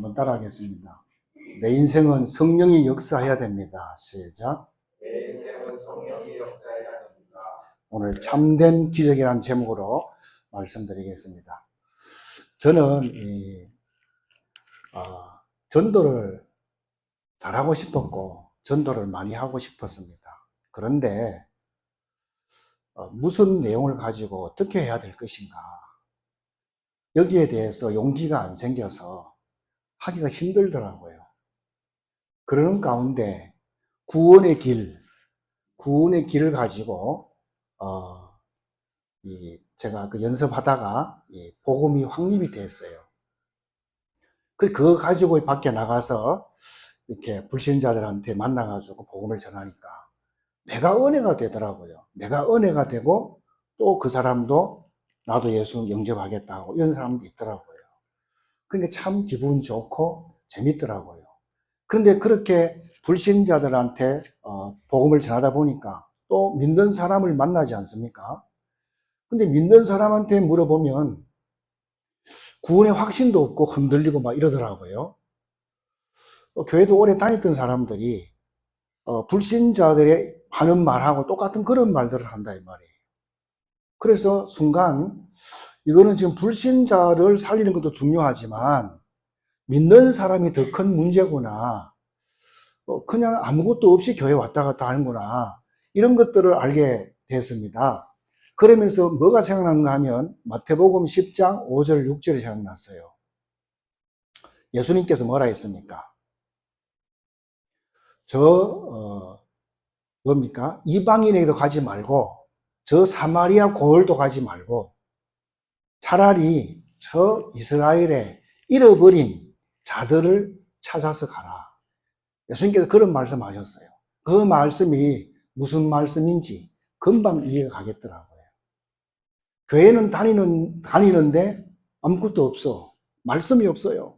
한번 따라하겠습니다. 내 인생은 성령이 역사해야 됩니다. 시작. 내 인생은 성령이 역사해야 됩니다. 오늘 참된 기적이라는 제목으로 말씀드리겠습니다. 저는 전도를 잘하고 싶었고 전도를 많이 하고 싶었습니다. 그런데 무슨 내용을 가지고 어떻게 해야 될 것인가, 여기에 대해서 용기가 안 생겨서 하기가 힘들더라고요. 그러는 가운데 구원의 길을 가지고 제가 그 연습하다가 복음이 확립이 됐어요. 그거 가지고 밖에 나가서 이렇게 불신자들한테 만나가지고 복음을 전하니까 내가 은혜가 되더라고요. 내가 은혜가 되고 또 그 사람도 나도 예수 영접하겠다고 이런 사람도 있더라고요. 그러니까 참 기분 좋고 재밌더라고요. 그런데 그렇게 불신자들한테 복음을 전하다 보니까 또 믿는 사람을 만나지 않습니까? 근데 믿는 사람한테 물어보면 구원의 확신도 없고 흔들리고 막 이러더라고요. 교회도 오래 다녔던 사람들이 불신자들의 하는 말하고 똑같은 그런 말들을 한다 이 말이에요. 그래서 순간 이거는 지금 불신자를 살리는 것도 중요하지만 믿는 사람이 더 큰 문제구나. 그냥 아무것도 없이 교회 왔다 갔다 하는구나. 이런 것들을 알게 됐습니다. 그러면서 뭐가 생각나는가 하면 마태복음 10장 5절 6절이 생각났어요. 예수님께서 뭐라 했습니까? 뭡니까? 이방인에게도 가지 말고 저 사마리아 고을도 가지 말고 차라리 저 이스라엘에 잃어버린 자들을 찾아서 가라. 예수님께서 그런 말씀하셨어요. 그 말씀이 무슨 말씀인지 금방 이해가 가겠더라고요. 교회는 다니는데 아무것도 없어. 말씀이 없어요.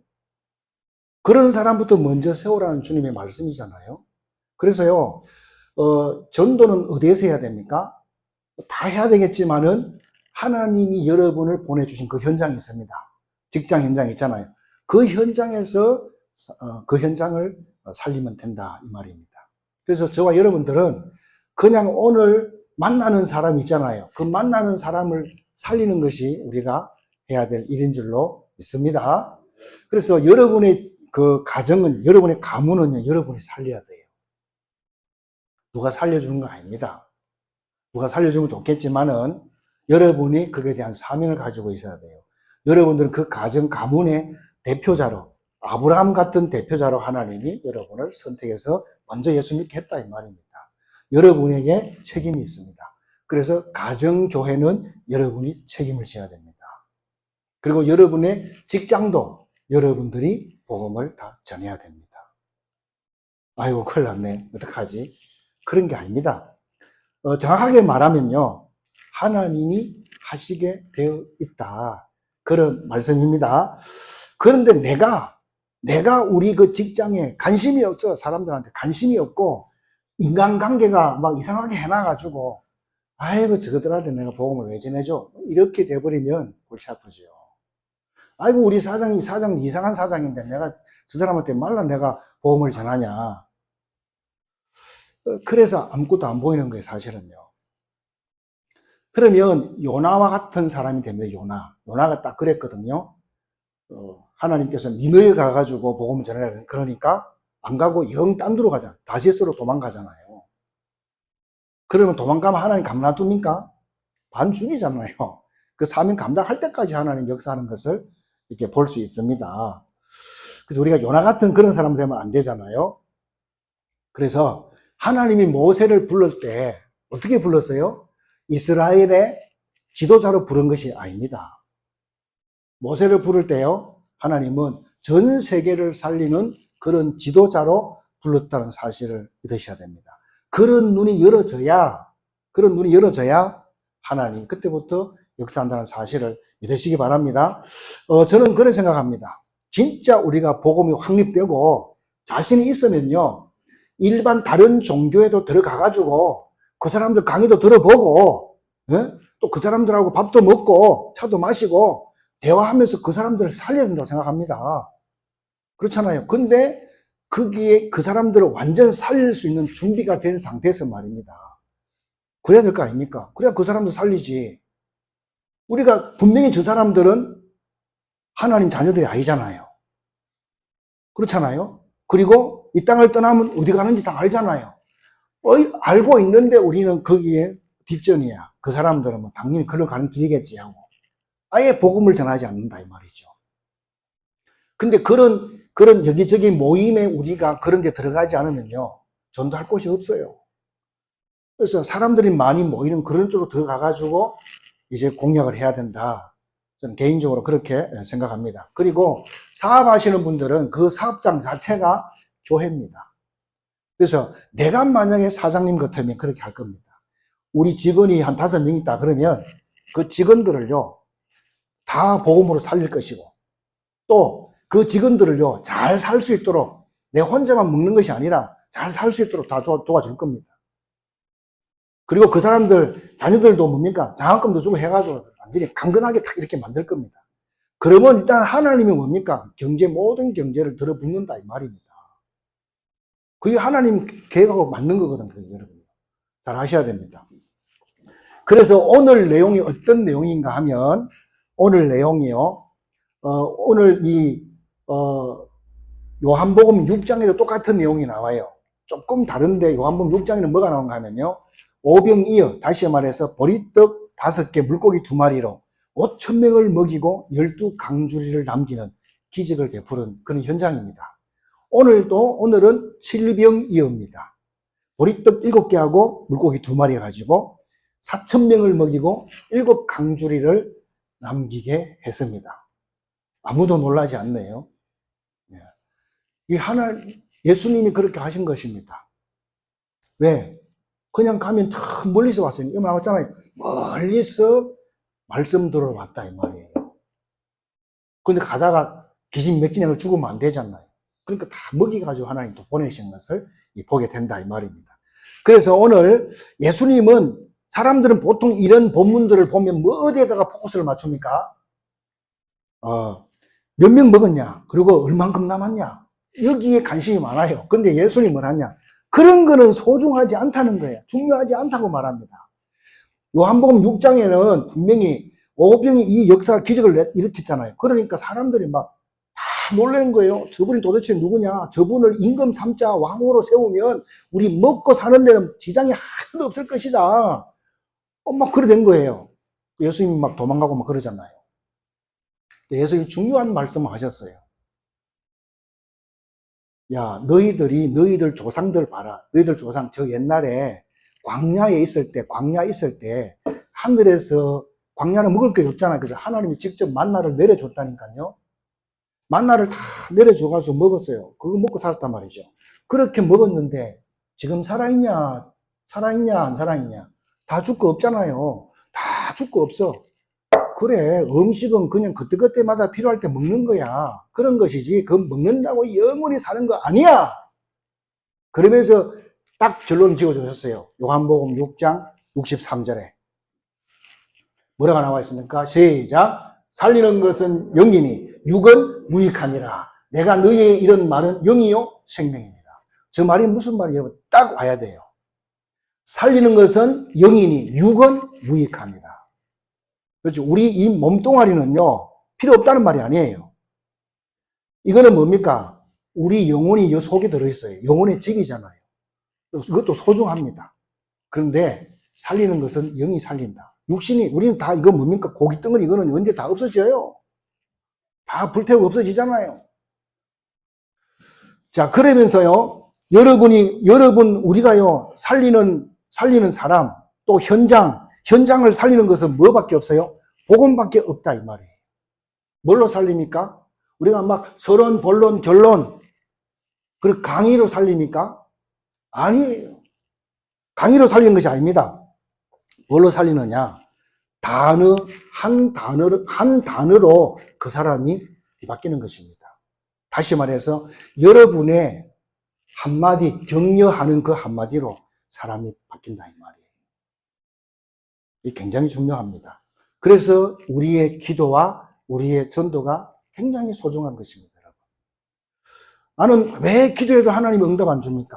그런 사람부터 먼저 세우라는 주님의 말씀이잖아요. 그래서요, 전도는 어디에서 해야 됩니까? 다 해야 되겠지만은 하나님이 여러분을 보내주신 그 현장이 있습니다. 직장 현장이 있잖아요. 그 현장에서 그 현장을 살리면 된다 이 말입니다. 그래서 저와 여러분들은 그냥 오늘 만나는 사람 있잖아요. 그 만나는 사람을 살리는 것이 우리가 해야 될 일인 줄로 믿습니다. 그래서 여러분의 그 가정은, 여러분의 가문은 여러분이 살려야 돼요. 누가 살려주는 거 아닙니다. 누가 살려주면 좋겠지만은 여러분이 그에 대한 사명을 가지고 있어야 돼요. 여러분들은 그 가정, 가문의 대표자로, 아브라함 같은 대표자로 하나님이 여러분을 선택해서 먼저 예수 믿게 했다 이 말입니다. 여러분에게 책임이 있습니다. 그래서 가정교회는 여러분이 책임을 져야 됩니다. 그리고 여러분의 직장도 여러분들이 복음을 다 전해야 됩니다. 아이고 큰일 났네, 어떡하지? 그런 게 아닙니다. 정확하게 말하면요, 하나님이 하시게 되어 있다, 그런 말씀입니다. 그런데 내가 우리 그 직장에 관심이 없어. 사람들한테 관심이 없고 인간관계가 막 이상하게 해놔가지고 아이고 저것들한테 내가 복음을 왜 전해줘? 이렇게 돼버리면 골치 아프죠. 아이고 우리 사장 이상한 사장인데 내가 저 사람한테 말라 내가 복음을 전하냐. 그래서 아무것도 안 보이는 거예요, 사실은요. 그러면 요나와 같은 사람이 됩니다. 요나가 딱 그랬거든요. 하나님께서 니느에 가가지고 복음을 전해야 돼. 그러니까 안 가고 영 딴 데로 가자. 다시스로 도망가잖아요. 그러면 도망가면 하나님 감놔둡니까? 반죽이잖아요. 그 사명 감당할 때까지 하나님 역사하는 것을 이렇게 볼 수 있습니다. 그래서 우리가 요나 같은 그런 사람 되면 안 되잖아요. 그래서 하나님이 모세를 부를 때 어떻게 불렀어요? 이스라엘의 지도자로 부른 것이 아닙니다. 모세를 부를 때요, 하나님은 전 세계를 살리는 그런 지도자로 불렀다는 사실을 믿으셔야 됩니다. 그런 눈이 열어져야 하나님 그때부터 역사한다는 사실을 믿으시기 바랍니다. 저는 그런 생각합니다. 진짜 우리가 복음이 확립되고 자신이 있으면요, 일반 다른 종교에도 들어가가지고 그 사람들 강의도 들어보고, 또 그 사람들하고 밥도 먹고 차도 마시고 대화하면서 그 사람들을 살려야 된다고 생각합니다. 그렇잖아요. 근데 거기에 그 사람들을 완전 살릴 수 있는 준비가 된 상태에서 말입니다. 그래야 될 거 아닙니까? 그래야 그 사람도 살리지. 우리가 분명히 저 사람들은 하나님 자녀들이 아니잖아요. 그렇잖아요. 그리고 이 땅을 떠나면 어디 가는지 다 알잖아요. 알고 있는데 우리는 거기에 뒷전이야. 그 사람들은 뭐 당연히 걸어가는 길이겠지 하고 아예 복음을 전하지 않는다 이 말이죠. 근데 그런 여기저기 모임에 우리가 그런 데 들어가지 않으면요 전도할 곳이 없어요. 그래서 사람들이 많이 모이는 그런 쪽으로 들어가가지고 이제 공략을 해야 된다. 저는 개인적으로 그렇게 생각합니다. 그리고 사업하시는 분들은 그 사업장 자체가 교회입니다. 그래서 내가 만약에 사장님 같으면 그렇게 할 겁니다. 우리 직원이 한 5명 있다 그러면 그 직원들을요 다 복음으로 살릴 것이고 또 그 직원들을요 잘 살 수 있도록 내 혼자만 먹는 것이 아니라 잘 살 수 있도록 다 도와줄 겁니다. 그리고 그 사람들 자녀들도 뭡니까 장학금도 주고 해가지고 완전히 강건하게 딱 이렇게 만들 겁니다. 그러면 일단 하나님이 뭡니까 모든 경제를 들어붓는다 이 말입니다. 그게 하나님 계획하고 맞는 거거든요, 여러분. 잘 아셔야 됩니다. 그래서 오늘 내용이 어떤 내용인가 하면 오늘 내용이요. 오늘 요한복음 6장에도 똑같은 내용이 나와요. 조금 다른데 요한복음 6장에는 뭐가 나온가 하면요. 오병이어 다시 말해서 보리떡 5개 물고기 2마리로 5,000명을 먹이고 12강주리를 남기는 기적을 베푸는 그런 현장입니다. 오늘은 칠병이어입니다. 보리떡 7개하고 물고기 2마리 가지고 4,000명을 먹이고 7강주리를 남기게 했습니다. 아무도 놀라지 않네요. 예수님이 그렇게 하신 것입니다. 왜? 그냥 가면 다 멀리서 왔어요. 이거 나왔잖아요. 멀리서 말씀 들으러 왔다 이 말이에요. 근데 가다가 귀신 몇 진행을 죽으면 안 되잖아요. 그러니까 다 먹이가지고 하나님 또 보내신 것을 보게 된다 이 말입니다. 그래서 오늘 예수님은 사람들은 보통 이런 본문들을 보면 뭐 어디에다가 포커스를 맞춥니까? 몇 명 먹었냐? 그리고 얼만큼 남았냐? 여기에 관심이 많아요. 근데 예수님은 하냐? 그런 거는 소중하지 않다는 거예요. 중요하지 않다고 말합니다. 요한복음 6장에는 분명히 오병이 이 역사 기적을 일으켰잖아요. 그러니까 사람들이 막 다 놀라는 거예요. 저분이 도대체 누구냐? 저분을 임금 삼자 왕으로 세우면 우리 먹고 사는 데는 지장이 하나도 없을 것이다. 막 그래 된 거예요. 예수님이 막 도망가고 막 그러잖아요. 예수님이 중요한 말씀을 하셨어요. 야, 너희들 조상들 봐라. 너희들 조상, 저 옛날에 광야 있을 때, 하늘에서, 광야는 먹을 게 없잖아요. 그래서 하나님이 직접 만나를 내려줬다니까요. 만나를 다 내려줘가지고 먹었어요. 그거 먹고 살았단 말이죠. 그렇게 먹었는데, 지금 살아있냐, 안 살아있냐? 다 줄 거 없잖아요. 다 줄 거 없어. 그래, 음식은 그냥 그때그때마다 필요할 때 먹는 거야. 그런 것이지, 그거 먹는다고 영원히 사는 거 아니야! 그러면서 딱 결론 지어주셨어요. 요한복음 6장 63절에. 뭐라고 나와 있습니까? 시작. 살리는 것은 영이니, 육은 무익하니라. 내가 너희의 이런 말은 영이요, 생명이니라. 저 말이 무슨 말이에요? 딱 와야 돼요. 살리는 것은 영이니, 육은 무익하니라. 그렇죠. 우리 이 몸뚱아리는요, 필요 없다는 말이 아니에요. 이거는 뭡니까? 우리 영혼이 이 속에 들어있어요. 영혼의 집이잖아요. 그것도 소중합니다. 그런데 살리는 것은 영이 살린다. 육신이, 우리는 다 이거 뭡니까? 고기 덩어리 이거는 언제 다 없어져요? 다 불태우고 없어지잖아요. 자, 그러면서요, 우리가요, 살리는 사람, 또 현장을 살리는 것은 뭐밖에 없어요? 복음밖에 없다, 이 말이에요. 뭘로 살립니까? 우리가 막 서론, 본론, 결론, 그리고 강의로 살립니까? 아니에요. 강의로 살리는 것이 아닙니다. 뭘로 살리느냐? 한 단어로 그 사람이 바뀌는 것입니다. 다시 말해서 여러분의 한마디, 격려하는 그 한마디로 사람이 바뀐다, 이 말이에요. 이게 굉장히 중요합니다. 그래서 우리의 기도와 우리의 전도가 굉장히 소중한 것입니다, 여러분. 나는 왜 기도해도 하나님이 응답 안 줍니까?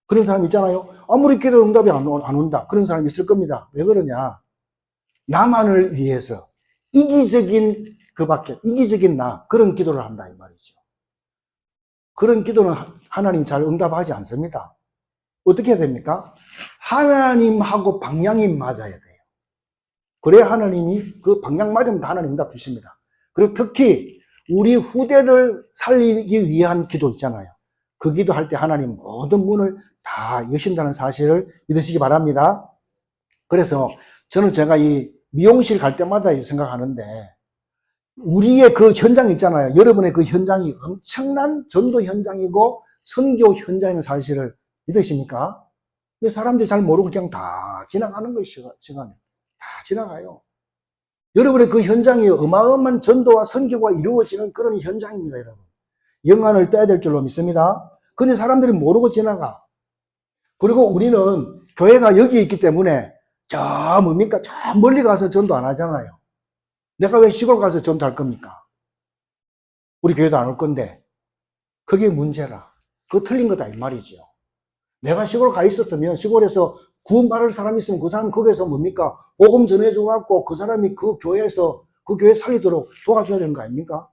그런 사람 있잖아요. 아무리 기도해도 응답이 안 온다. 그런 사람이 있을 겁니다. 왜 그러냐? 나만을 위해서 이기적인 이기적인 그런 기도를 한다 이 말이죠. 그런 기도는 하나님 잘 응답하지 않습니다. 어떻게 해야 됩니까? 하나님하고 방향이 맞아야 돼요. 그래야 하나님이 그 방향 맞으면 하나님 응답 주십니다. 그리고 특히 우리 후대를 살리기 위한 기도 있잖아요. 그 기도할 때 하나님 모든 문을 다 여신다는 사실을 믿으시기 바랍니다. 그래서 저는 제가 이 미용실 갈 때마다 생각하는데 우리의 그 현장 있잖아요. 여러분의 그 현장이 엄청난 전도 현장이고 선교 현장인 사실을 믿으십니까? 근데 사람들이 잘 모르고 그냥 다 지나가는 거예요. 시간이 다 지나가요. 여러분의 그 현장이 어마어마한 전도와 선교가 이루어지는 그런 현장입니다, 여러분. 영안을 떼야 될 줄로 믿습니다. 근데 사람들이 모르고 지나가. 그리고 우리는 교회가 여기 있기 때문에 저 멀리 가서 전도 안 하잖아요. 내가 왜 시골 가서 전도할 겁니까? 우리 교회도 안 올 건데. 그게 문제라. 그거 틀린 거다 이 말이죠. 내가 시골 가 있었으면 시골에서 구원받을 사람이 있으면 그 사람 거기에서 복음 전해줘갖고 그 사람이 그 교회에서 그 교회 살리도록 도와줘야 되는 거 아닙니까?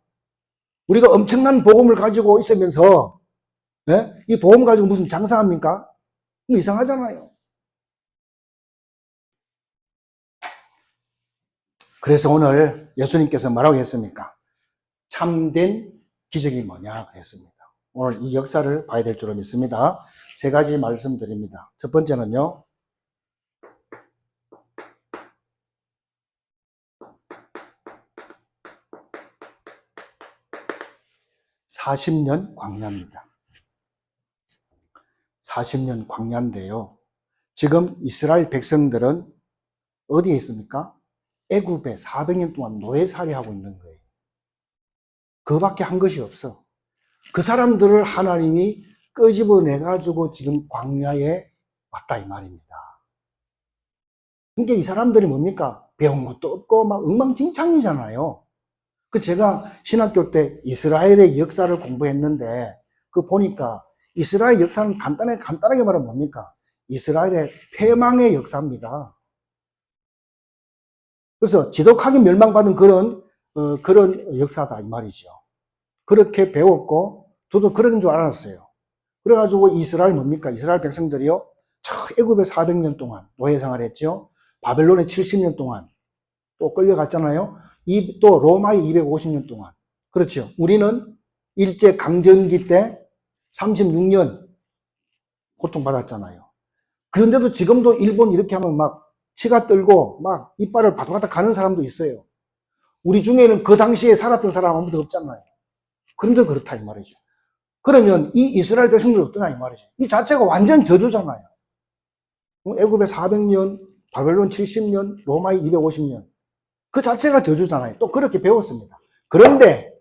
우리가 엄청난 복음을 가지고 있으면서 이 복음 가지고 무슨 장사합니까? 이상하잖아요. 그래서 오늘 예수님께서 뭐라고 했습니까? 참된 기적이 뭐냐 그랬습니다. 오늘 이 역사를 봐야 될 줄로 믿습니다. 세 가지 말씀드립니다. 첫 번째는요. 40년 광야입니다. 40년 광야인데요. 지금 이스라엘 백성들은 어디에 있습니까? 애굽에 400년 동안 노예살이하고 있는 거예요. 그거밖에 한 것이 없어. 그 사람들을 하나님이 끄집어내가지고 지금 광야에 왔다 이 말입니다. 그러니까 이 사람들이 뭡니까? 배운 것도 없고 막 엉망진창이잖아요. 제가 신학교 때 이스라엘의 역사를 공부했는데 그 보니까 이스라엘 역사는 간단하게 말하면 뭡니까? 이스라엘의 패망의 역사입니다. 그래서 지독하게 멸망받은 그런 역사다 이 말이죠. 그렇게 배웠고 저도 그런 줄 알았어요. 그래가지고 이스라엘 뭡니까? 이스라엘 백성들이요. 애굽에 400년 동안 노예 생활을 했죠. 바벨론에 70년 동안 또 끌려갔잖아요. 또 로마에 250년 동안. 그렇죠. 우리는 일제 강점기 때 36년 고통받았잖아요. 그런데도 지금도 일본 이렇게 하면 막 치가 떨고 막 이빨을 바닥바닥 가는 사람도 있어요. 우리 중에는 그 당시에 살았던 사람 아무도 없잖아요. 그런데 그렇다 이 말이죠. 그러면 이 이스라엘 백성들 어떠냐 이 말이죠. 이 자체가 완전 저주잖아요. 애굽에 400년, 바벨론 70년, 로마에 250년. 그 자체가 저주잖아요. 또 그렇게 배웠습니다. 그런데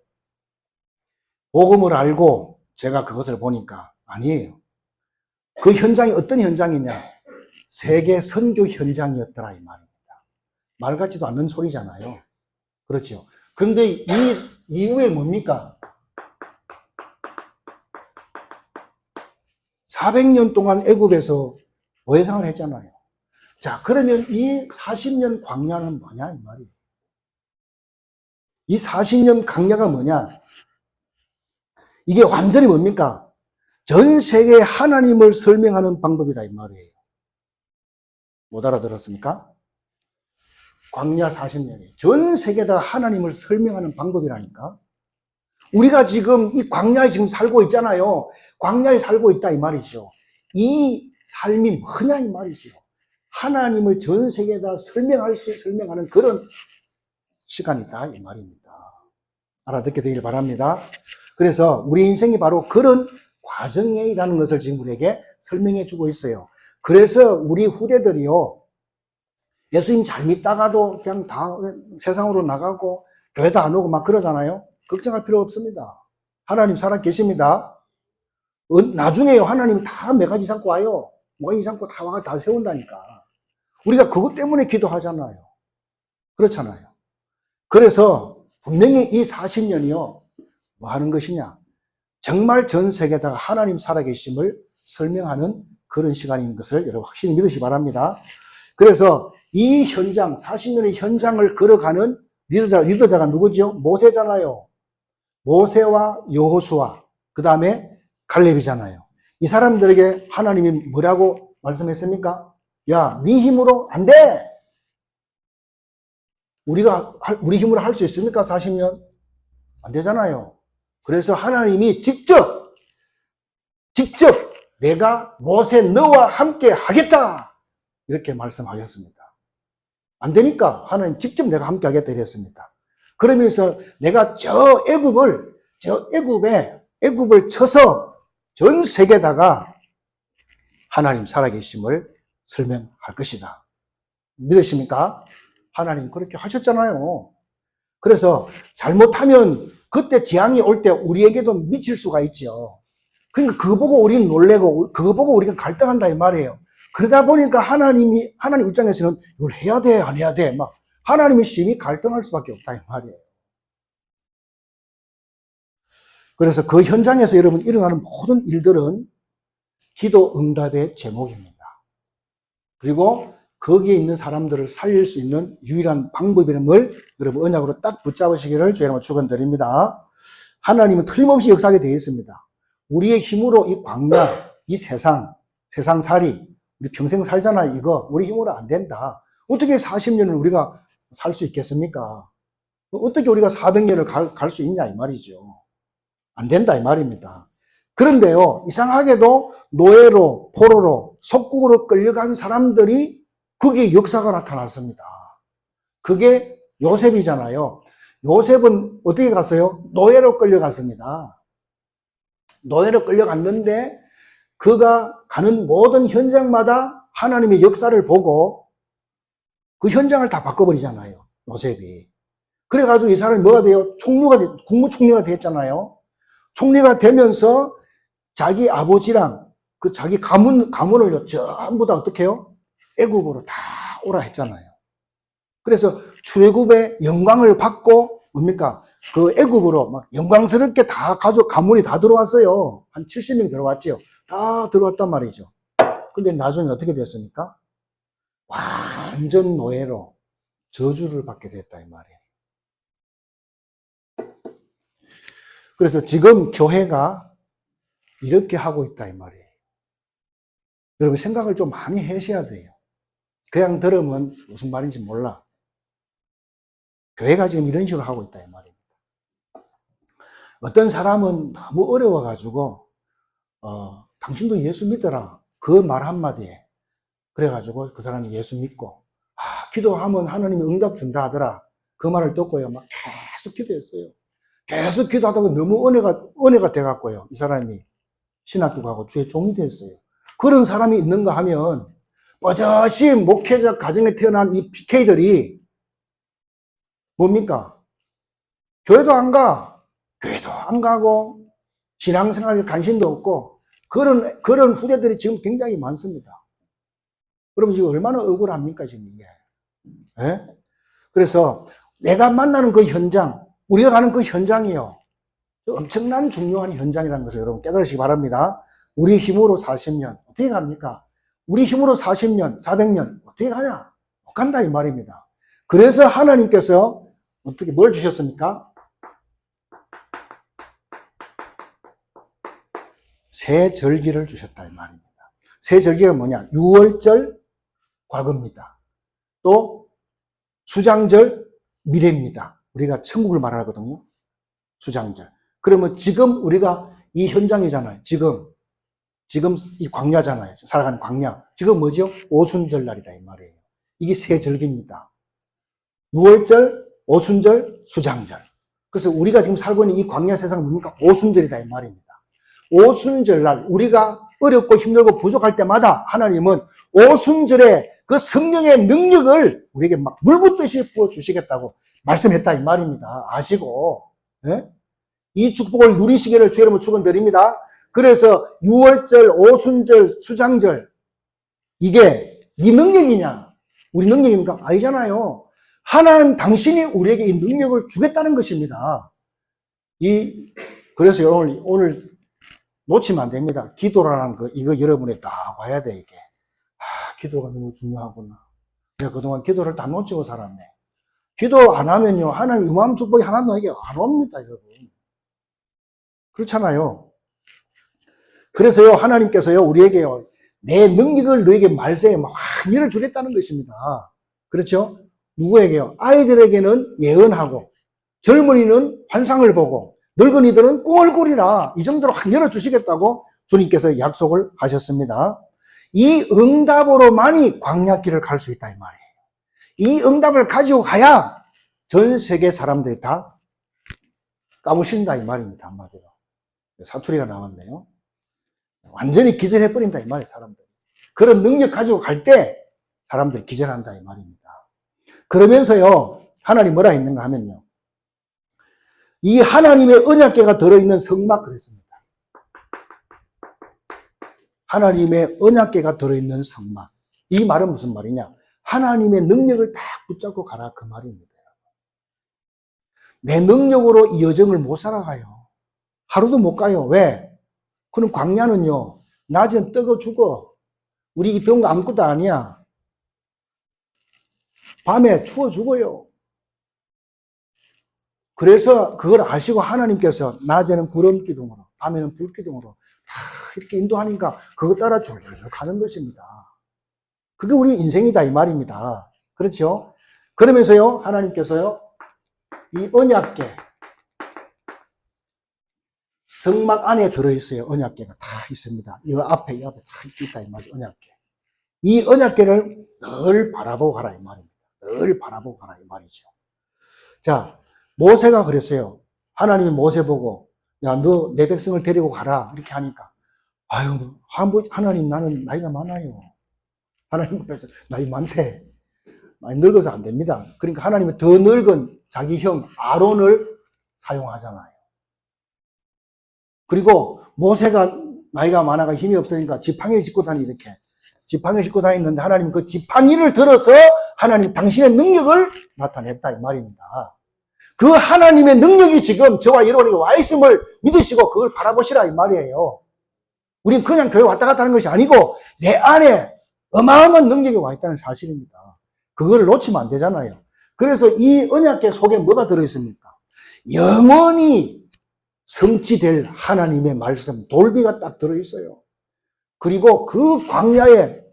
복음을 알고 제가 그것을 보니까 아니에요. 그 현장이 어떤 현장이냐? 세계 선교 현장이었더라 이 말입니다. 말 같지도 않는 소리잖아요. 그렇죠. 그런데 이 이후에 뭡니까? 400년 동안 애굽에서 노예생활을 했잖아요. 자, 그러면 이 40년 광야는 뭐냐 이 말이에요. 이 40년 광야가 뭐냐? 이게 완전히 뭡니까? 전 세계에 하나님을 설명하는 방법이다 이 말이에요. 못 알아들었습니까? 광야 40년이 전 세계에다 하나님을 설명하는 방법이라니까. 우리가 지금 이 광야에 지금 살고 있잖아요. 광야에 살고 있다 이 말이죠. 이 삶이 뭐냐 이 말이죠. 하나님을 전 세계에다 설명하는 그런 시간이다 이 말입니다. 알아듣게 되길 바랍니다. 그래서 우리 인생이 바로 그런 과정이라는 것을 지금 우리에게 설명해 주고 있어요. 그래서 우리 후대들이요. 예수님 잘 믿다가도 그냥 다 세상으로 나가고 교회도 안 오고 막 그러잖아요. 걱정할 필요 없습니다. 하나님 살아 계십니다. 나중에요. 하나님 다 매가지 잡고 와요. 매가지 잡고 다 와가 다 세운다니까. 우리가 그것 때문에 기도하잖아요. 그렇잖아요. 그래서 분명히 이 40년이요. 뭐 하는 것이냐? 정말 전 세계에다가 하나님 살아계심을 설명하는 그런 시간인 것을 여러분 확실히 믿으시기 바랍니다. 그래서 이 현장, 40년의 현장을 걸어가는 리더자가 누구죠? 모세잖아요. 모세와 여호수아, 그 다음에 갈렙이잖아요. 이 사람들에게 하나님이 뭐라고 말씀했습니까? 야, 네 힘으로 안 돼! 우리 힘으로 할 수 있습니까? 40년? 안 되잖아요. 그래서 하나님이 직접 내가 모세 너와 함께 하겠다! 이렇게 말씀하셨습니다. 안 되니까 하나님 직접 내가 함께 하겠다 이랬습니다. 그러면서 내가 애굽을 쳐서 전 세계에다가 하나님 살아계심을 설명할 것이다. 믿으십니까? 하나님 그렇게 하셨잖아요. 그래서 잘못하면 그때 재앙이 올 때 우리에게도 미칠 수가 있죠. 그러니까 그거 보고 우리는 놀래고 그거 보고 우리가 갈등한다 이 말이에요. 그러다 보니까 하나님 입장에서는 이걸 해야 돼, 안 해야 돼, 막 하나님의 심히 갈등할 수밖에 없다 이 말이에요. 그래서 그 현장에서 여러분 일어나는 모든 일들은 기도 응답의 제목입니다. 그리고 거기에 있는 사람들을 살릴 수 있는 유일한 방법이라는 걸 여러분 언약으로 딱 붙잡으시기를 주의 이름으로 축원드립니다. 하나님은 틀림없이 역사하게 되어 있습니다. 우리의 힘으로 이 광야, 이 세상살이 우리 평생 살잖아 이거 우리 힘으로 안 된다. 어떻게 40년을 우리가 살 수 있겠습니까? 어떻게 우리가 400년을 갈 수 있냐 이 말이죠. 안 된다 이 말입니다. 그런데요, 이상하게도 노예로, 포로로, 속국으로 끌려간 사람들이 거기에 역사가 나타났습니다. 그게 요셉이잖아요. 요셉은 어떻게 갔어요? 노예로 끌려갔습니다. 노예로 끌려갔는데 그가 가는 모든 현장마다 하나님의 역사를 보고 그 현장을 다 바꿔버리잖아요. 요셉이. 그래가지고 이 사람이 뭐가 돼요? 국무총리가 됐잖아요. 총리가 되면서 자기 아버지랑 그 자기 가문을 전부 다 어떻게 해요? 애굽으로 다 오라 했잖아요. 그래서 출애굽의 영광을 받고 뭡니까? 그 애굽으로 막 영광스럽게 다 가문이 다 들어왔어요. 한 70명 들어왔죠. 다 들어왔단 말이죠. 근데 나중에 어떻게 됐습니까? 완전 노예로 저주를 받게 됐다 이 말이에요. 그래서 지금 교회가 이렇게 하고 있다 이 말이에요. 여러분 생각을 좀 많이 하셔야 돼요. 그냥 들으면 무슨 말인지 몰라. 교회가 지금 이런 식으로 하고 있다 이 말입니다. 어떤 사람은 너무 어려워가지고 당신도 예수 믿어라 그 말 한마디에 그래가지고 그 사람이 예수 믿고 기도하면 하나님이 응답 준다 하더라. 그 말을 듣고요 막 계속 기도했어요. 계속 기도하다가 너무 은혜가 돼갖고요 이 사람이 신학교 가고 주의 종이 됐어요. 그런 사람이 있는가 하면 버젓이 목회자 가정에 태어난 이 PK들이 뭡니까? 교회도 안 가고 신앙생활에 관심도 없고 그런 후대들이 지금 굉장히 많습니다. 그럼 지금 얼마나 억울합니까 지금 이게? 예? 그래서 내가 만나는 그 현장, 우리가 가는 그 현장이요 엄청난 중요한 현장이라는 것을 여러분 깨달으시기 바랍니다. 우리 힘으로 40년 어떻게 갑니까? 우리 힘으로 40년, 400년 어떻게 가냐? 못 간다 이 말입니다. 그래서 하나님께서 어떻게 뭘 주셨습니까? 새 절기를 주셨다 이 말입니다. 새 절기가 뭐냐? 6월절 과거입니다. 또 수장절 미래입니다. 우리가 천국을 말하거든요. 수장절. 그러면 지금 우리가 이 현장이잖아요. 지금 이 광야잖아요. 살아가는 광야. 지금 뭐죠? 오순절 날이다 이 말이에요. 이게 새 절기입니다. 6월절, 오순절, 수장절. 그래서 우리가 지금 살고 있는 이 광야 세상은 뭡니까? 오순절이다 이 말입니다. 오순절 날 우리가 어렵고 힘들고 부족할 때마다 하나님은 오순절에 그 성령의 능력을 우리에게 막 물붓듯이 부어주시겠다고 말씀했다 이 말입니다. 아시고 예? 이 축복을 누리시기를 주의 이름으로 축원드립니다. 그래서 6월절, 오순절, 수장절 이게 네 능력이냐? 우리 능력입니까? 아니잖아요. 하나님 당신이 우리에게 이 능력을 주겠다는 것입니다. 그래서 오늘 놓치면 안 됩니다. 기도라는 거, 이거 여러분이 다 봐야 돼, 이게. 기도가 너무 중요하구나. 내가 그동안 기도를 다 놓치고 살았네. 기도 안 하면요, 하나님 음암 축복이 하나도 나에게 안 옵니다, 여러분. 그렇잖아요. 그래서요, 하나님께서요, 우리에게요, 내 능력을 너에게 말세에 막 열어주겠다는 것입니다. 그렇죠? 누구에게요? 아이들에게는 예언하고, 젊은이는 환상을 보고, 늙은이들은 꿈을 꾸리라. 이 정도로 확 열어주시겠다고 주님께서 약속을 하셨습니다. 이 응답으로만이 광야길을 갈 수 있다, 이 말이에요. 이 응답을 가지고 가야 전 세계 사람들이 다 까무신다, 이 말입니다, 한마디로. 사투리가 나왔네요. 완전히 기절해버린다, 이 말이에요, 사람들. 그런 능력 가지고 갈 때 사람들이 기절한다, 이 말입니다. 그러면서요, 하나님 뭐라 했는가 하면요, 이 하나님의 언약궤가 들어있는 성막 그랬습니다. 하나님의 언약궤가 들어있는 성막. 이 말은 무슨 말이냐? 하나님의 능력을 딱 붙잡고 가라, 그 말입니다. 내 능력으로 이 여정을 못 살아가요. 하루도 못 가요. 왜? 그럼 광야는요, 낮엔 뜨거 죽어. 우리 이 더운 거 아무것도 아니야. 밤에 추워 죽어요. 그래서 그걸 아시고 하나님께서 낮에는 구름 기둥으로, 밤에는 불 기둥으로 다 이렇게 인도하니까 그거 따라 줄줄줄 가는 것입니다. 그게 우리 인생이다, 이 말입니다. 그렇죠? 그러면서요, 하나님께서요, 이 언약궤, 성막 안에 들어있어요. 언약궤가 다 있습니다. 이 앞에 다 있다, 이 말이죠. 언약궤. 이 언약궤를 늘 바라보고 가라, 이 말입니다. 늘 바라보고 가라, 이 말이죠. 자, 모세가 그랬어요. 하나님이 모세 보고, 야, 너 내 백성을 데리고 가라. 이렇게 하니까, 아유, 하나님, 나는 나이가 많아요. 하나님 앞에서 나이 많대. 많이 늙어서 안 됩니다. 그러니까 하나님은 더 늙은 자기 형 아론을 사용하잖아요. 그리고 모세가 나이가 많아가 힘이 없으니까 지팡이를 짚고 이렇게. 지팡이를 짚고 다니는데 하나님 그 지팡이를 들어서 하나님 당신의 능력을 나타냈다, 이 말입니다. 그 하나님의 능력이 지금 저와 여러분에게 와 있음을 믿으시고 그걸 바라보시라, 이 말이에요. 우린 그냥 교회 왔다 갔다 하는 것이 아니고 내 안에 어마어마한 능력이 와 있다는 사실입니다. 그걸 놓치면 안 되잖아요. 그래서 이 언약궤 속에 뭐가 들어있습니까? 영원히 성취될 하나님의 말씀, 돌비가 딱 들어있어요. 그리고 그 광야에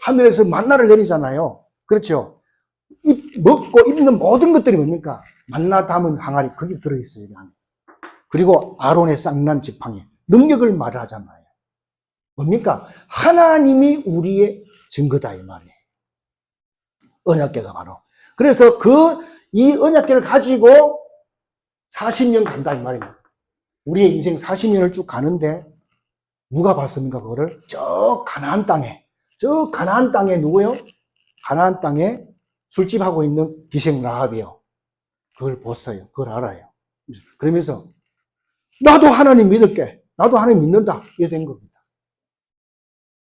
하늘에서 만나를 내리잖아요. 그렇죠? 먹고 입는 모든 것들이 뭡니까? 만나 담은 항아리, 그게 들어있어요. 그리고 아론의 쌍난 지팡이, 능력을 말하잖아요. 뭡니까? 하나님이 우리의 증거다, 이 말이에요. 언약궤가 바로. 그래서 이 언약궤를 가지고 40년 간다, 이 말입니다. 우리의 인생 40년을 쭉 가는데 누가 봤습니까? 그거를 저 가나안 땅에 누구요? 가나안 땅에 술집하고 있는 기생 라합이요. 그걸 봤어요. 그걸 알아요. 그러면서 나도 하나님 믿을게. 나도 하나님 믿는다. 이게 된 겁니다.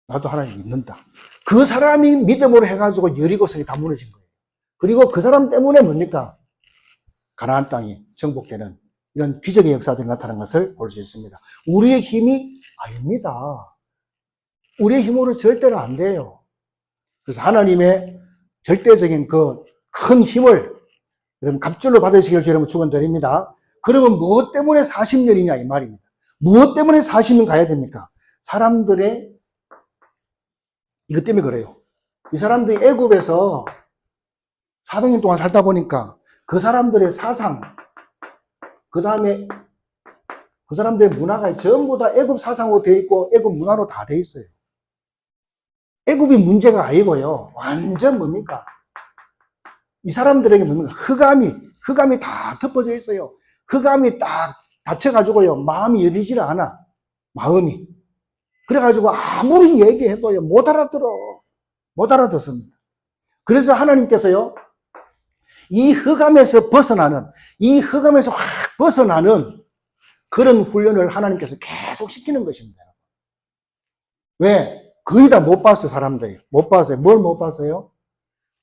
나도 하나님 믿는다. 그 사람이 믿음으로 해가지고 여리고성이 다 무너진 거예요. 그리고 그 사람 때문에 뭡니까? 가나안 땅이 정복되는 이런 기적의 역사들이 나타나는 것을 볼 수 있습니다. 우리의 힘이 아닙니다. 우리의 힘으로 절대로 안 돼요. 그래서 하나님의 절대적인 그 큰 힘을 여러분 갑절로 받으시길 여러분 축원드립니다. 그러면 무엇 때문에 40년이냐 이 말입니다. 무엇 때문에 40년 가야 됩니까? 사람들의 이것 때문에 그래요. 이 사람들이 애굽에서 400년 동안 살다 보니까 그 사람들의 사상, 그 다음에 그 사람들의 문화가 전부 다 애굽 사상으로 되어 있고 애굽 문화로 다 되어 있어요. 애굽이 문제가 아니고요. 완전 뭡니까? 이 사람들에게 뭡니까? 흑암이 다 덮어져 있어요. 흑암이 딱 닫혀가지고요. 마음이 열리질 않아. 마음이. 그래가지고 아무리 얘기해도요. 못 알아듣습니다. 그래서 하나님께서요. 이 흑암에서 확 벗어나는 그런 훈련을 하나님께서 계속 시키는 것입니다. 왜? 거의 다 못 봤어요, 사람들이. 못 봤어요. 뭘 못 봤어요?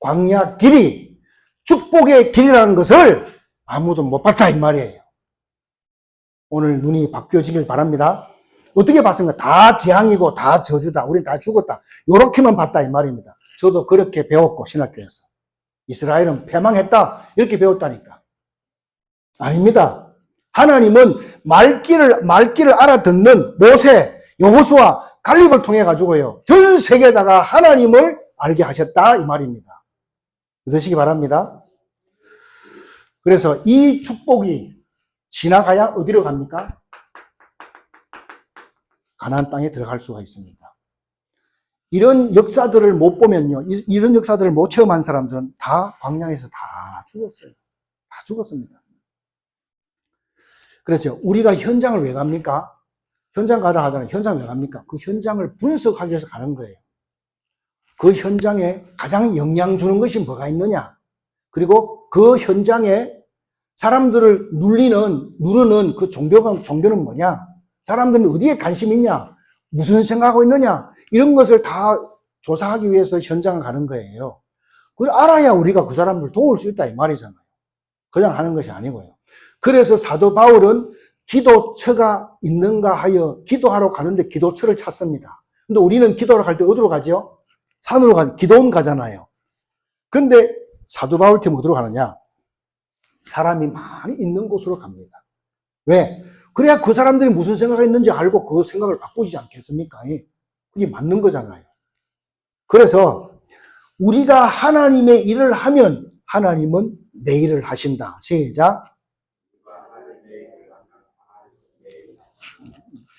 광야 길이, 축복의 길이라는 것을 아무도 못 봤다, 이 말이에요. 오늘 눈이 바뀌어지길 바랍니다. 어떻게 봤습니까? 다 재앙이고 다 저주다. 우린 다 죽었다. 요렇게만 봤다 이 말입니다. 저도 그렇게 배웠고 신학교에서. 이스라엘은 패망했다. 이렇게 배웠다니까. 아닙니다. 하나님은 말귀를 알아듣는 모세, 여호수아, 갈렙을 통해 가지고요. 전 세계에다가 하나님을 알게 하셨다 이 말입니다. 믿으시기 바랍니다. 그래서 이 축복이 지나가야 어디로 갑니까? 가나안 땅에 들어갈 수가 있습니다. 이런 역사들을 못 보면요. 이런 역사들을 못 체험한 사람들은 다 광야에서 다 죽었어요. 다 죽었습니다. 그렇죠. 우리가 현장을 왜 갑니까? 현장 가라 하잖아요. 현장 왜 갑니까? 그 현장을 분석하기 위해서 가는 거예요. 그 현장에 가장 영향 주는 것이 뭐가 있느냐? 그리고 그 현장에 사람들을 누르는 그 종교는 뭐냐? 사람들은 어디에 관심이 있냐? 무슨 생각하고 있느냐? 이런 것을 다 조사하기 위해서 현장을 가는 거예요. 그걸 알아야 우리가 그 사람을 도울 수 있다 이 말이잖아요. 그냥 하는 것이 아니고요. 그래서 사도 바울은 기도처가 있는가 하여 기도하러 가는데 기도처를 찾습니다. 근데 우리는 기도하러 갈 때 어디로 가죠? 산으로 기도원 가잖아요. 근데 사도 바울 팀 어디로 가느냐? 사람이 많이 있는 곳으로 갑니다. 왜? 그래야 그 사람들이 무슨 생각을 했는지 알고 그 생각을 바꾸지 않겠습니까? 그게 맞는 거잖아요. 그래서 우리가 하나님의 일을 하면 하나님은 내 일을 하신다. 시작.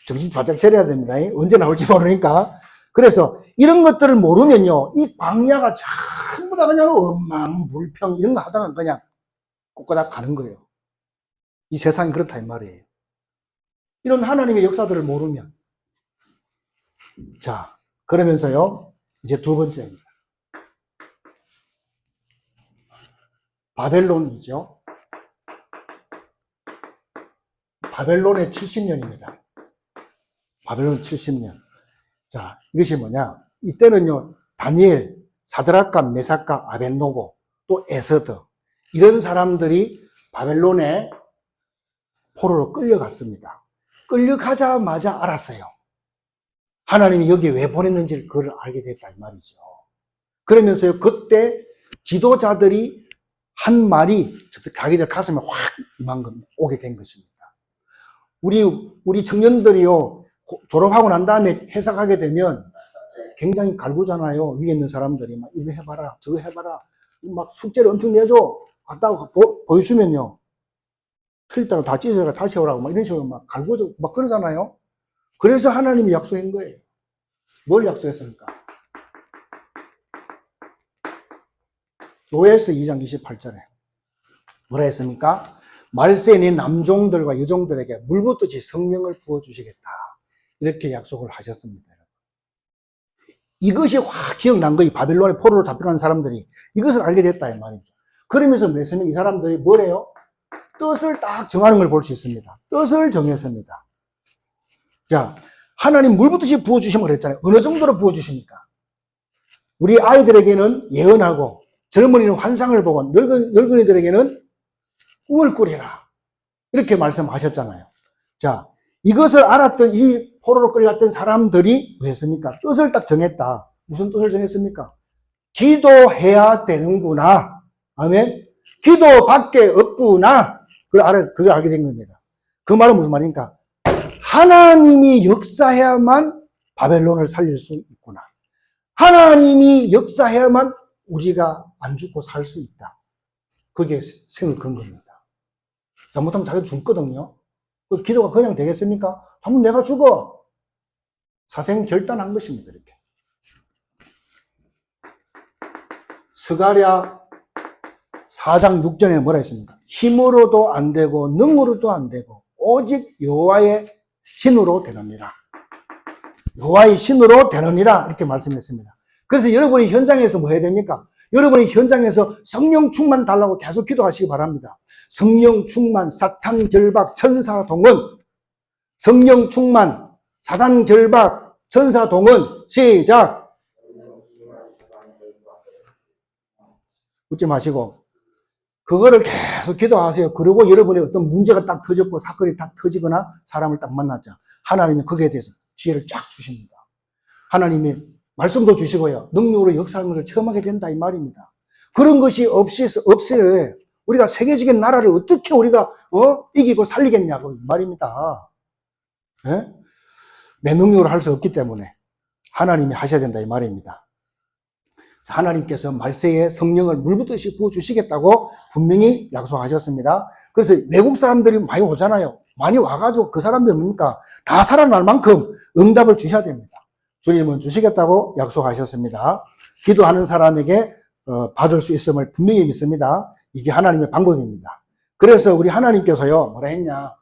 정신 바짝 차려야 됩니다. 언제 나올지 모르니까. 그래서 이런 것들을 모르면요, 이 광야가 전부 다 그냥 엉망불평 이런 거 하다가 그냥 꼬꼬닥 가는 거예요. 이 세상이 그렇다 이 말이에요. 이런 하나님의 역사들을 모르면. 자, 그러면서요, 이제 두 번째입니다. 바벨론이죠. 바벨론의 70년입니다. 바벨론 70년. 자, 이것이 뭐냐? 이때는요, 다니엘, 사드락과 메삭과 아벳노고, 또 에스더, 이런 사람들이 바벨론에 포로로 끌려갔습니다. 끌려가자마자 알았어요. 하나님이 여기에 왜 보냈는지를 그걸 알게 됐다, 이 말이죠. 그러면서요, 그때 지도자들이 한 말이 자기들 가슴에 확 임한 겁니다. 오게 된 것입니다. 우리 청년들이요, 졸업하고 난 다음에 회사 가게 되면 굉장히 갈구잖아요. 위에 있는 사람들이 막 이거 해봐라, 저거 해봐라. 막 숙제를 엄청 내줘. 갔다가 보여주면요. 틀렸다고 다 찢어져가 다시 오라고 막 이런 식으로 막 갈구죠. 막 그러잖아요. 그래서 하나님이 약속한 거예요. 뭘 약속했습니까? 요엘서 2장 28절에 뭐라 했습니까? 말세에 네 남종들과 여종들에게 물붓듯이 성령을 부어주시겠다. 이렇게 약속을 하셨습니다. 이것이 확 기억난 거예요. 바벨론의 포로로 잡혀간 사람들이 이것을 알게 됐다 이 말이죠. 그러면서 이 사람들이 뭐래요? 뜻을 딱 정하는 걸 볼 수 있습니다. 뜻을 정했습니다. 자, 하나님 물붓듯이 부어주시면 그랬잖아요. 어느 정도로 부어주십니까? 우리 아이들에게는 예언하고 젊은이는 환상을 보고 늙은이들에게는 꿈을 꾸리라. 이렇게 말씀하셨잖아요. 자, 이것을 알았던 이 포로로 끌려갔던 사람들이 뭐 했습니까? 뜻을 딱 정했다. 무슨 뜻을 정했습니까? 기도해야 되는구나. 아멘. 기도밖에 없구나. 그걸 알게 된 겁니다. 그 말은 무슨 말입니까? 하나님이 역사해야만 바벨론을 살릴 수 있구나. 하나님이 역사해야만 우리가 안 죽고 살 수 있다. 그게 생을 건 겁니다. 잘못하면 자기가 죽거든요. 그 기도가 그냥 되겠습니까? 잘못 내가 죽어. 사생 결단한 것입니다. 이렇게. 스가랴 4장 6절에 뭐라 했습니까? 힘으로도 안 되고 능으로도 안 되고 오직 여호와의 신으로 되느니라. 여호와의 신으로 되느니라 이렇게 말씀했습니다. 그래서 여러분이 현장에서 뭐 해야 됩니까? 여러분이 현장에서 성령 충만 달라고 계속 기도하시기 바랍니다. 성령 충만, 사탄 결박, 천사 동원. 성령 충만, 사탄 결박, 천사 동원. 시작. 웃지 마시고. 그거를 계속 기도하세요. 그리고 여러분의 어떤 문제가 딱 터졌고 사건이 딱 터지거나 사람을 딱 만났죠. 하나님이 거기에 대해서 지혜를 쫙 주십니다. 하나님이 말씀도 주시고요. 능력으로 역사하는 것을 체험하게 된다 이 말입니다. 그런 것이 없이 우리가 세계적인 나라를 어떻게 우리가 이기고 살리겠냐고 이 말입니다. 예? 내 능력으로 할 수 없기 때문에 하나님이 하셔야 된다 이 말입니다. 하나님께서 말세에 성령을 물붓듯이 부어주시겠다고 분명히 약속하셨습니다. 그래서 외국 사람들이 많이 오잖아요. 많이 와가지고 그 사람들 뭡니까? 다 살아날 만큼 응답을 주셔야 됩니다. 주님은 주시겠다고 약속하셨습니다. 기도하는 사람에게 받을 수 있음을 분명히 믿습니다. 이게 하나님의 방법입니다. 그래서 우리 하나님께서요 뭐라 했냐?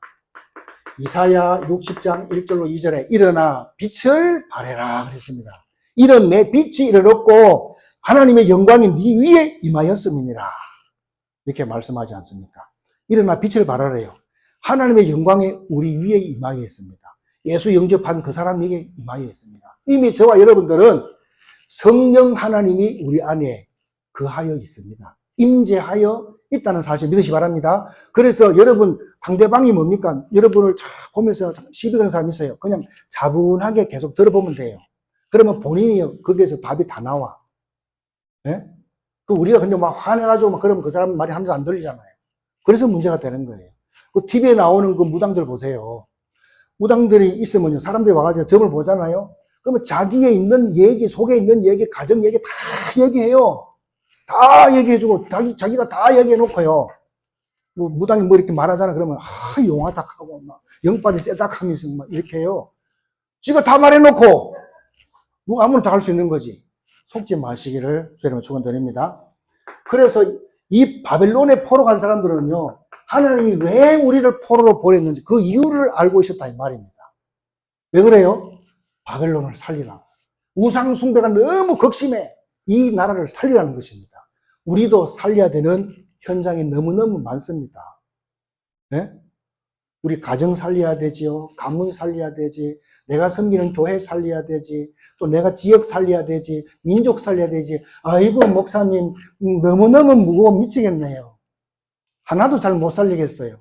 이사야 60장 1절로 2절에 일어나 빛을 발해라 그랬습니다. 이런 내 빛이 이르렀고 하나님의 영광이 네 위에 임하였음이니라 이렇게 말씀하지 않습니까? 일어나 빛을 발하래요. 하나님의 영광이 우리 위에 임하여 있습니다. 예수 영접한 그 사람에게 임하여 있습니다. 이미 저와 여러분들은 성령 하나님이 우리 안에 거하여 있습니다. 임재하여 있다는 사실 믿으시 바랍니다. 그래서 여러분 상대방이 뭡니까? 여러분을 쫙 보면서 시비 거는 사람이 있어요. 그냥 차분하게 계속 들어보면 돼요. 그러면 본인이 거기에서 답이 다 나와. 예? 그 우리가 근데 막 화내가지고 막 그러면 그 사람 말이 하나도 안 들리잖아요. 그래서 문제가 되는 거예요. 그 TV에 나오는 그 무당들 보세요. 무당들이 있으면요. 사람들이 와가지고 점을 보잖아요. 그러면 자기에 있는 얘기, 속에 있는 얘기, 가정 얘기 다 얘기해요. 다 얘기해주고, 자기가 다 얘기해놓고요. 뭐 무당이 뭐 이렇게 말하잖아. 그러면, 용하다 하고, 막, 영빨이 세다 하면서 막 이렇게 해요. 지가 다 말해놓고, 누가 아무나 다 할 수 있는 거지. 속지 마시기를 주님은 축원드립니다. 그래서 이 바벨론에 포로 간 사람들은요, 하나님이 왜 우리를 포로로 보냈는지 그 이유를 알고 있었다 이 말입니다. 왜 그래요? 바벨론을 살리라고. 우상 숭배가 너무 극심해. 이 나라를 살리라는 것입니다. 우리도 살려야 되는 현장이 너무너무 많습니다. 네? 우리 가정 살려야 되지요. 가문 살려야 되지. 내가 섬기는 교회 살려야 되지. 또 내가 지역 살려야 되지. 민족 살려야 되지. 아이고 목사님 너무너무 무거워 미치겠네요. 하나도 잘 못 살리겠어요.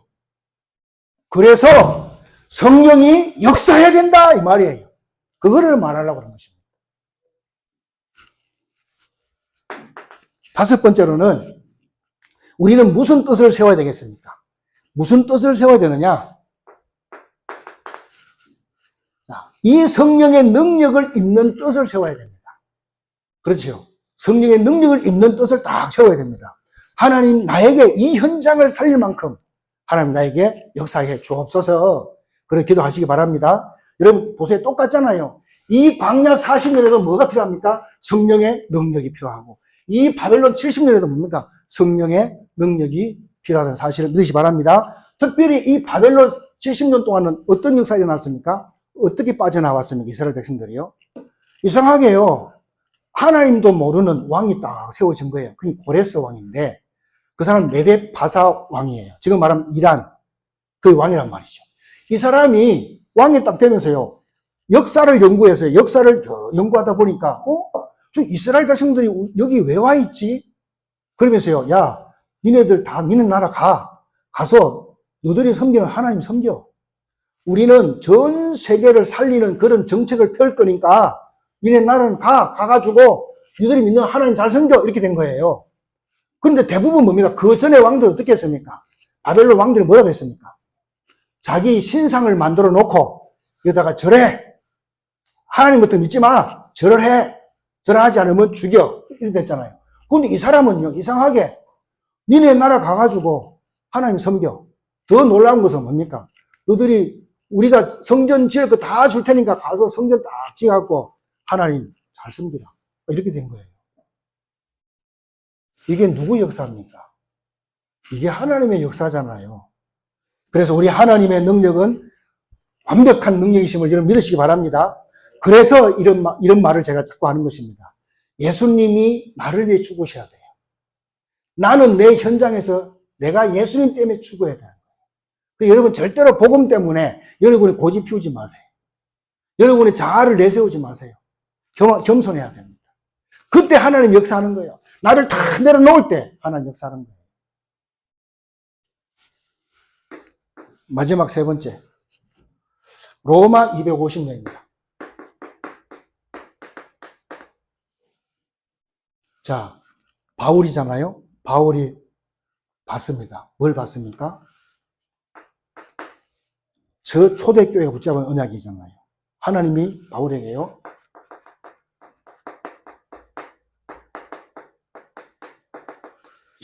그래서 성령이 역사해야 된다 이 말이에요. 그거를 말하려고 하는 것입니다. 다섯 번째로는 우리는 무슨 뜻을 세워야 되겠습니까? 무슨 뜻을 세워야 되느냐? 이 성령의 능력을 입는 뜻을 세워야 됩니다. 그렇죠? 성령의 능력을 입는 뜻을 딱 세워야 됩니다. 하나님 나에게 이 현장을 살릴 만큼 하나님 나에게 역사해 주옵소서. 그렇게 기도하시기 바랍니다. 여러분 보세요. 똑같잖아요. 이 광야 40년에도 뭐가 필요합니까? 성령의 능력이 필요하고 이 바벨론 70년에도 뭡니까? 성령의 능력이 필요하다는 사실을 믿으시기 바랍니다. 특별히 이 바벨론 70년 동안은 어떤 역사가 일어났습니까? 어떻게 빠져나왔습니까? 이스라엘 백성들이요. 이상하게요. 하나님도 모르는 왕이 딱 세워진 거예요. 그게 고레스 왕인데 그 사람은 메데 바사 왕이에요. 지금 말하면 이란 그 왕이란 말이죠. 이 사람이 왕이 딱 되면서요. 역사를 연구해서요. 역사를 연구하다 보니까 저 이스라엘 백성들이 여기 왜 와 있지? 그러면서요. 야, 니네들 다 니네 나라 가서 너들이 섬기는 하나님 섬겨. 우리는 전 세계를 살리는 그런 정책을 펼 거니까 니네 나라는 가가지고 니들이 믿는 하나님 잘 섬겨. 이렇게 된 거예요. 그런데 대부분 뭡니까? 그 전에 왕들 어떻게 했습니까? 바벨론 왕들이 뭐라고 했습니까? 자기 신상을 만들어 놓고 여기다가 절해. 하나님 것도 믿지 마. 절을 해. 절하지 않으면 죽여. 이렇게 됐잖아요. 그런데 이 사람은요, 이상하게 니네 나라 가가지고 하나님 섬겨. 더 놀라운 것은 뭡니까? 너들이 우리가 성전 지을 거 다 줄 테니까 가서 성전 딱 지어갖고 하나님 잘 섬기라. 이렇게 된 거예요. 이게 누구 역사입니까? 이게 하나님의 역사잖아요. 그래서 우리 하나님의 능력은 완벽한 능력이심을 여러분 믿으시기 바랍니다. 그래서 이런 말을 제가 자꾸 하는 것입니다. 예수님이 나를 위해 죽으셔야 돼요. 나는 내 현장에서 내가 예수님 때문에 죽어야 되는 거예요. 여러분 절대로 복음 때문에 여러분이 고집 피우지 마세요. 여러분이 자아를 내세우지 마세요. 겸손해야 됩니다. 그때 하나님 역사하는 거예요. 나를 다 내려놓을 때 하나님 역사하는 거예요. 마지막 세 번째. 로마 250년입니다. 자, 바울이잖아요. 바울이 봤습니다. 뭘 봤습니까? 저 초대교회가 붙잡은 언약이잖아요. 하나님이 바울에게요.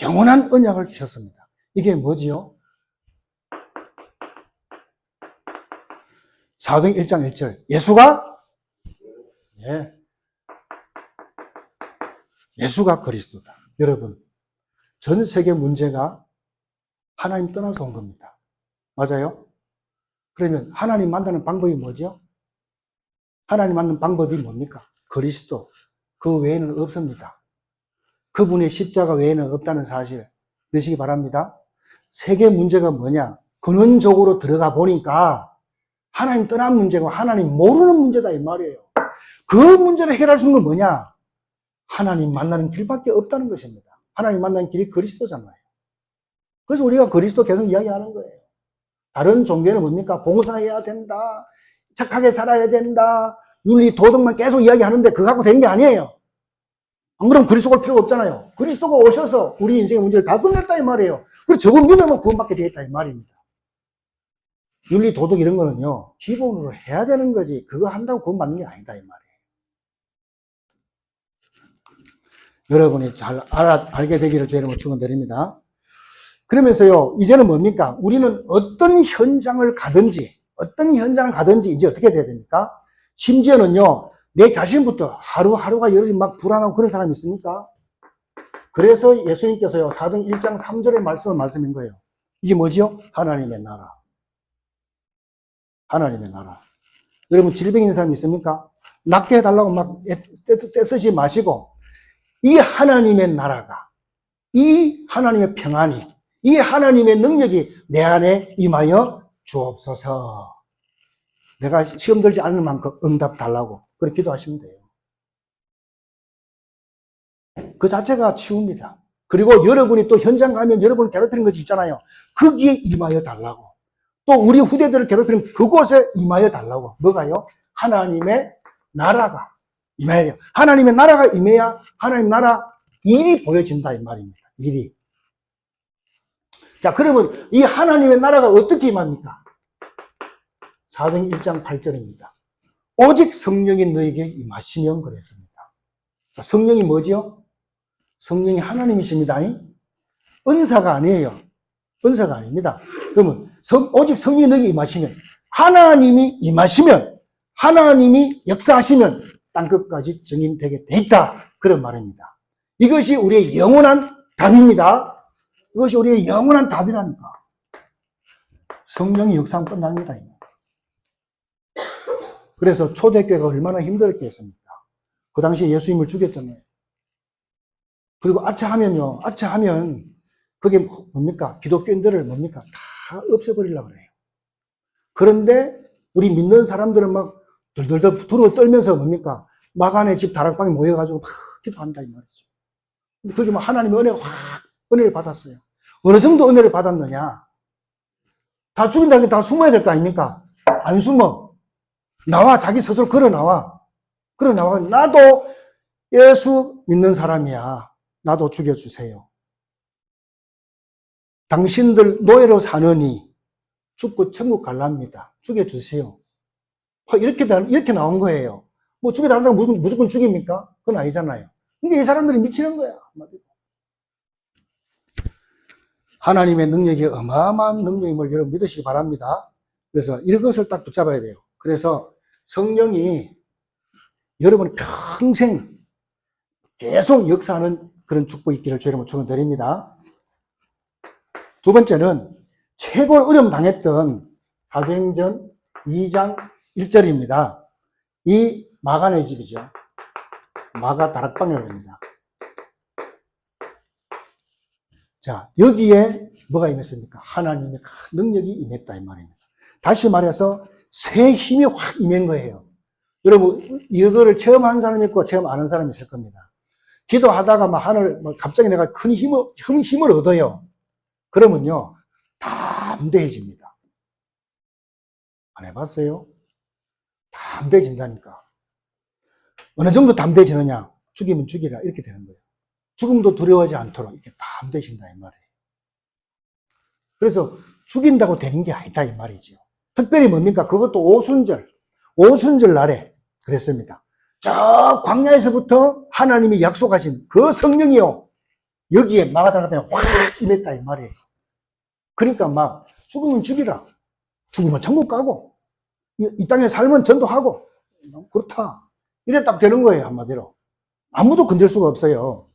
영원한 언약을 주셨습니다. 이게 뭐지요? 사도행 1장 1절. 예수가? 예. 예수가 그리스도다. 여러분, 전 세계 문제가 하나님 떠나서 온 겁니다. 맞아요? 그러면 하나님 만나는 방법이 뭐죠? 하나님 만나는 방법이 뭡니까? 그리스도. 그 외에는 없습니다. 그분의 십자가 외에는 없다는 사실 넣으시기 바랍니다. 세계 문제가 뭐냐? 근원적으로 들어가 보니까 하나님 떠난 문제고 하나님 모르는 문제다 이 말이에요. 그 문제를 해결할 수 있는 건 뭐냐? 하나님 만나는 길밖에 없다는 것입니다. 하나님 만나는 길이 그리스도잖아요. 그래서 우리가 그리스도 계속 이야기하는 거예요. 다른 종교는 뭡니까? 봉사해야 된다. 착하게 살아야 된다. 윤리, 도덕만 계속 이야기하는데 그거 갖고 된 게 아니에요. 안 그러면 그리스도가 올 필요가 없잖아요. 그리스도가 오셔서 우리 인생의 문제를 다 끝냈다 이 말이에요. 그리고 저거 믿으면 구원받게 되겠다 이 말입니다. 윤리, 도덕 이런 거는요. 기본으로 해야 되는 거지. 그거 한다고 구원받는 게 아니다 이 말이에요. 여러분이 잘 알게 되기를 주의 이름으로 축원드립니다. 그러면서요, 이제는 뭡니까? 우리는 어떤 현장을 가든지 이제 어떻게 돼야 됩니까? 심지어는요, 내 자신부터 하루하루가 여러 막 불안하고 그런 사람이 있습니까? 그래서 예수님께서요, 사도행 1장 3절의 말씀을 말씀인 거예요. 이게 뭐지요? 하나님의 나라. 하나님의 나라. 여러분, 질병 있는 사람이 있습니까? 낫게 해달라고 막 떼쓰지 마시고, 이 하나님의 나라가, 이 하나님의 평안이, 이 하나님의 능력이 내 안에 임하여 주옵소서. 내가 시험 들지 않을 만큼 응답 달라고 그렇게 기도하시면 돼요. 그 자체가 치유입니다. 그리고 여러분이 또 현장 가면 여러분을 괴롭히는 것이 있잖아요. 거기에 임하여 달라고. 또 우리 후대들을 괴롭히는 그곳에 임하여 달라고. 뭐가요? 하나님의 나라가 임해야 돼요. 하나님의 나라가 임해야 하나님 나라 일이 보여진다 이 말입니다. 일이. 자, 그러면 이 하나님의 나라가 어떻게 임합니까? 사도행 1장 8절입니다. 오직 성령이 너에게 임하시면 그랬습니다. 자, 성령이 뭐지요? 성령이 하나님이십니다. 은사가 아니에요. 은사가 아닙니다. 그러면 오직 성령이 너에게 임하시면, 하나님이 임하시면, 하나님이 역사하시면 땅끝까지 증인되게 돼 있다. 그런 말입니다. 이것이 우리의 영원한 답입니다. 이것이 우리의 영원한 답이라니까. 성령이 역사하면 끝납니다. 그래서 초대교회가 얼마나 힘들었겠습니까? 그 당시에 예수님을 죽였잖아요. 그리고 아차하면 그게 뭡니까? 기독교인들을 뭡니까? 다 없애버리려고 그래요. 그런데 우리 믿는 사람들은 막 덜덜덜 두루워 떨면서 뭡니까? 마간의 집 다락방에 모여가지고 막 기도한다 이 말이죠. 근데 그게 막 하나님의 은혜를 받았어요. 어느 정도 은혜를 받았느냐? 다 죽인다면 다 숨어야 될 거 아닙니까? 안 숨어. 나와, 자기 스스로 걸어 나와. 나도 예수 믿는 사람이야. 나도 죽여주세요. 당신들 노예로 사느니 죽고 천국 갈랍니다. 죽여주세요. 이렇게 나온 거예요. 뭐 죽여달라고 무조건 죽입니까? 그건 아니잖아요. 근데 이 사람들이 미치는 거야. 하나님의 능력이 어마어마한 능력임을 여러분 믿으시기 바랍니다. 그래서 이것을 딱 붙잡아야 돼요. 그래서 성령이 여러분 평생 계속 역사하는 그런 축복이 있기를 주의 이름으로 축원드립니다. 두 번째는 최고로 어려움 당했던 사도행전 2장 1절입니다. 이 마간의 집이죠. 마가 다락방이라고 합니다. 자, 여기에 뭐가 임했습니까? 하나님의 능력이 임했다 이 말입니다. 다시 말해서 새 힘이 확 임한 거예요. 여러분, 이거를 체험한 사람이 있고 체험 안 한 사람이 있을 겁니다. 기도하다가 갑자기 내가 큰 힘을 얻어요. 그러면요, 담대해집니다. 안 해봤어요? 담대해진다니까. 어느 정도 담대해지느냐? 죽이면 죽이라 이렇게 되는 거예요. 죽음도 두려워하지 않도록 이렇게 담대해진다 이 말이에요. 그래서 죽인다고 되는 게 아니다 이 말이죠. 특별히 뭡니까? 그것도 오순절 날에 그랬습니다. 저 광야에서부터 하나님이 약속하신 그 성령이요, 여기에 마가다락방에 확 임했다 이 말이에요. 그러니까 막 죽으면 죽이라, 죽으면 천국 가고, 이 땅에 살면 전도하고, 그렇다 이래 딱 되는 거예요. 한마디로 아무도 건들 수가 없어요.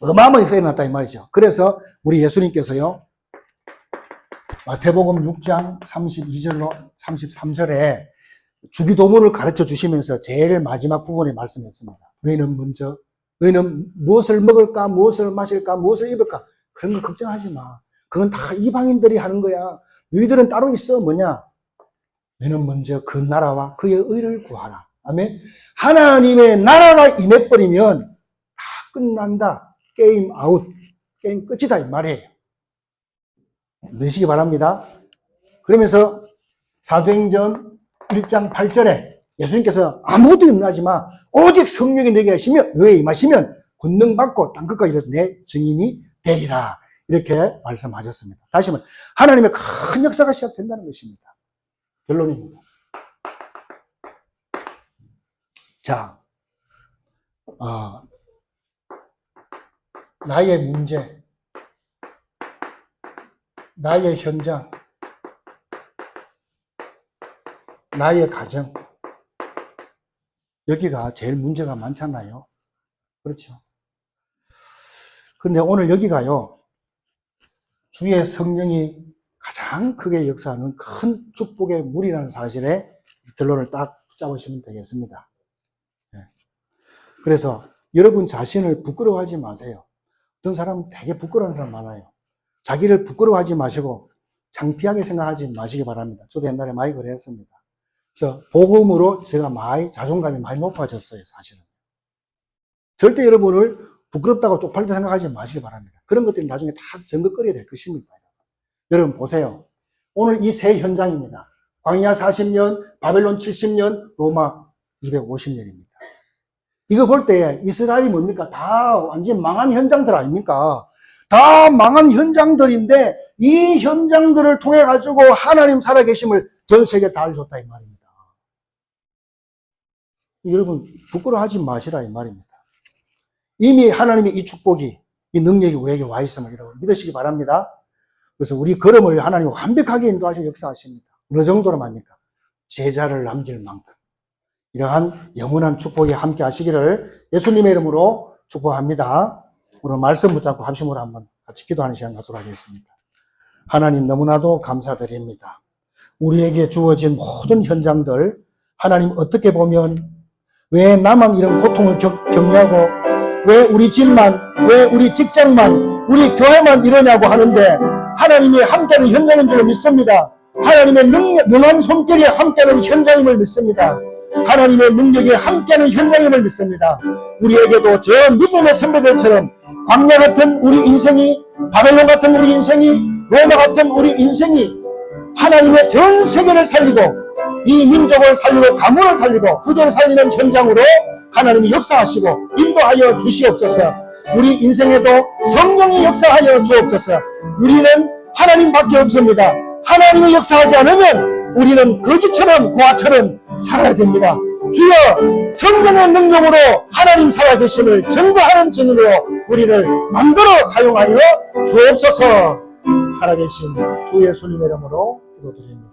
어마어마하게 일어났다 이 말이죠. 그래서 우리 예수님께서요, 마태복음 6장 32절로 33절에 주기도문을 가르쳐 주시면서 제일 마지막 부분에 말씀했습니다. 너희는 무엇을 먹을까, 무엇을 마실까, 무엇을 입을까, 그런 거 걱정하지 마. 그건 다 이방인들이 하는 거야. 너희들은 따로 있어. 뭐냐? 너희는 먼저 그 나라와 그의 의를 구하라. 아멘. 하나님의 나라가 임해버리면 다 끝난다. 게임 아웃. 게임 끝이다 이 말이에요. 넣으시기 바랍니다. 그러면서 사도행전 1장 8절에 예수님께서 아무것도 염려하지 마. 오직 성령이 너에게 하시면, 너에 임하시면 권능받고 땅끝까지 이르러서 내 증인이 되리라. 이렇게 말씀하셨습니다. 다시 한번 하나님의 큰 역사가 시작된다는 것입니다. 결론입니다. 자, 나의 문제, 나의 현장, 나의 가정, 여기가 제일 문제가 많잖아요. 그렇죠? 근데 오늘 여기가요, 주의 성령이 가장 크게 역사하는 큰 축복의 물이라는 사실에 결론을 딱 잡으시면 되겠습니다. 네. 그래서 여러분 자신을 부끄러워하지 마세요. 어떤 사람은 되게 부끄러운 사람 많아요. 자기를 부끄러워하지 마시고 창피하게 생각하지 마시기 바랍니다. 저도 옛날에 많이 그랬습니다. 그래서 복음으로 제가 자존감이 많이 높아졌어요, 사실은. 절대 여러분을 부끄럽다고 쪽팔리다 생각하지 마시기 바랍니다. 그런 것들이 나중에 다 전극거리게 될 것입니다. 여러분 보세요. 오늘 이 세 현장입니다. 광야 40년, 바벨론 70년, 로마 250년입니다. 이거 볼 때 이스라엘이 뭡니까? 다 완전 망한 현장들 아닙니까? 다 망한 현장들인데 이 현장들을 통해 가지고 하나님 살아계심을 전 세계에 다 알려줬다 이 말입니다. 여러분 부끄러워하지 마시라 이 말입니다. 이미 하나님의 이 축복이, 이 능력이 우리에게 와 있음을 여러분 믿으시기 바랍니다. 그래서 우리 걸음을 하나님 완벽하게 인도하시고 역사하십니다. 어느 정도로 말입니까? 제자를 남길 만큼. 이러한 영원한 축복이 함께 하시기를 예수님의 이름으로 축복합니다. 오늘 말씀 붙잡고 합심으로 한번 같이 기도하는 시간 갖도록 하겠습니다. 하나님 너무나도 감사드립니다. 우리에게 주어진 모든 현장들, 하나님 어떻게 보면 왜 나만 이런 고통을 겪냐고, 왜 우리 집만, 왜 우리 직장만, 우리 교회만 이러냐고 하는데 하나님이 함께하는 현장인 줄 믿습니다. 하나님의 능한 손길이 함께하는 현장임을 믿습니다. 하나님의 능력이 함께하는 현장임을 믿습니다. 우리에게도 저 믿음의 선배들처럼 광야 같은 우리 인생이, 바벨론 같은 우리 인생이, 로마 같은 우리 인생이 하나님의 전 세계를 살리고 이 민족을 살리고 가문을 살리고 그들을 살리는 현장으로 하나님이 역사하시고 인도하여 주시옵소서. 우리 인생에도 성령이 역사하여 주옵소서. 우리는 하나님밖에 없습니다. 하나님이 역사하지 않으면 우리는 거지처럼 고아처럼 살아야 됩니다. 주여 성령의 능력으로 하나님 살아계심을 증거하는 증인으로 우리를 만들어 사용하여 주옵소서. 살아계신 주 예수님의 이름으로 기도드립니다.